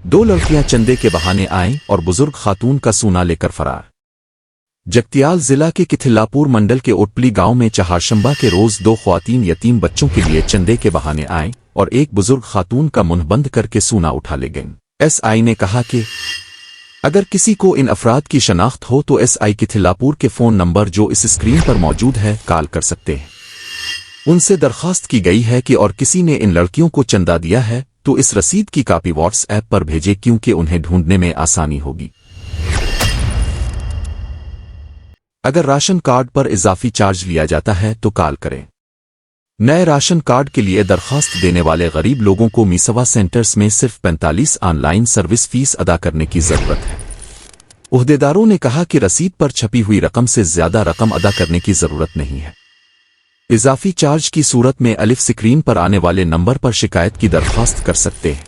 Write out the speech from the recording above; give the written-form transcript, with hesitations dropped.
दो लड़कियां चंदे के बहाने आईं और बुजुर्ग खातून का सूना लेकर फरार। जगतियाल जिला के किथिलापुर मंडल के ओटपली गांव में चहारशंबा के रोज दो ख्वातीन यतीम बच्चों के लिए चंदे के बहाने आईं और एक बुजुर्ग खातून का मुंह बंद करके सूना उठा ले गईं। एसआई ने कहा कि अगर किसी को इन अफराद की शनाख्त हो तो एसआई किथिलापुर के फोन नंबर जो इस स्क्रीन पर मौजूद है कॉल कर सकते हैं। उनसे दरखास्त की गई है कि और किसी ने इन लड़कियों को चंदा दिया है तो इस रसीद की कॉपी व्हाट्सएप पर भेजे क्योंकि उन्हें ढूंढने में आसानी होगी। अगर राशन कार्ड पर इजाफी चार्ज लिया जाता है तो कॉल करें। नए राशन कार्ड के लिए दरखास्त देने वाले गरीब लोगों को मीसवा सेंटर्स में सिर्फ 45 ऑनलाइन सर्विस फीस अदा करने की जरूरत है। उहदेदारों ने कहा कि रसीद पर छपी हुई रकम से ज्यादा रकम अदा करने की जरूरत नहीं है। इजाफी चार्ज की सूरत में अलिफ स्क्रीन पर आने वाले नंबर पर शिकायत की दरखास्त कर सकते हैं।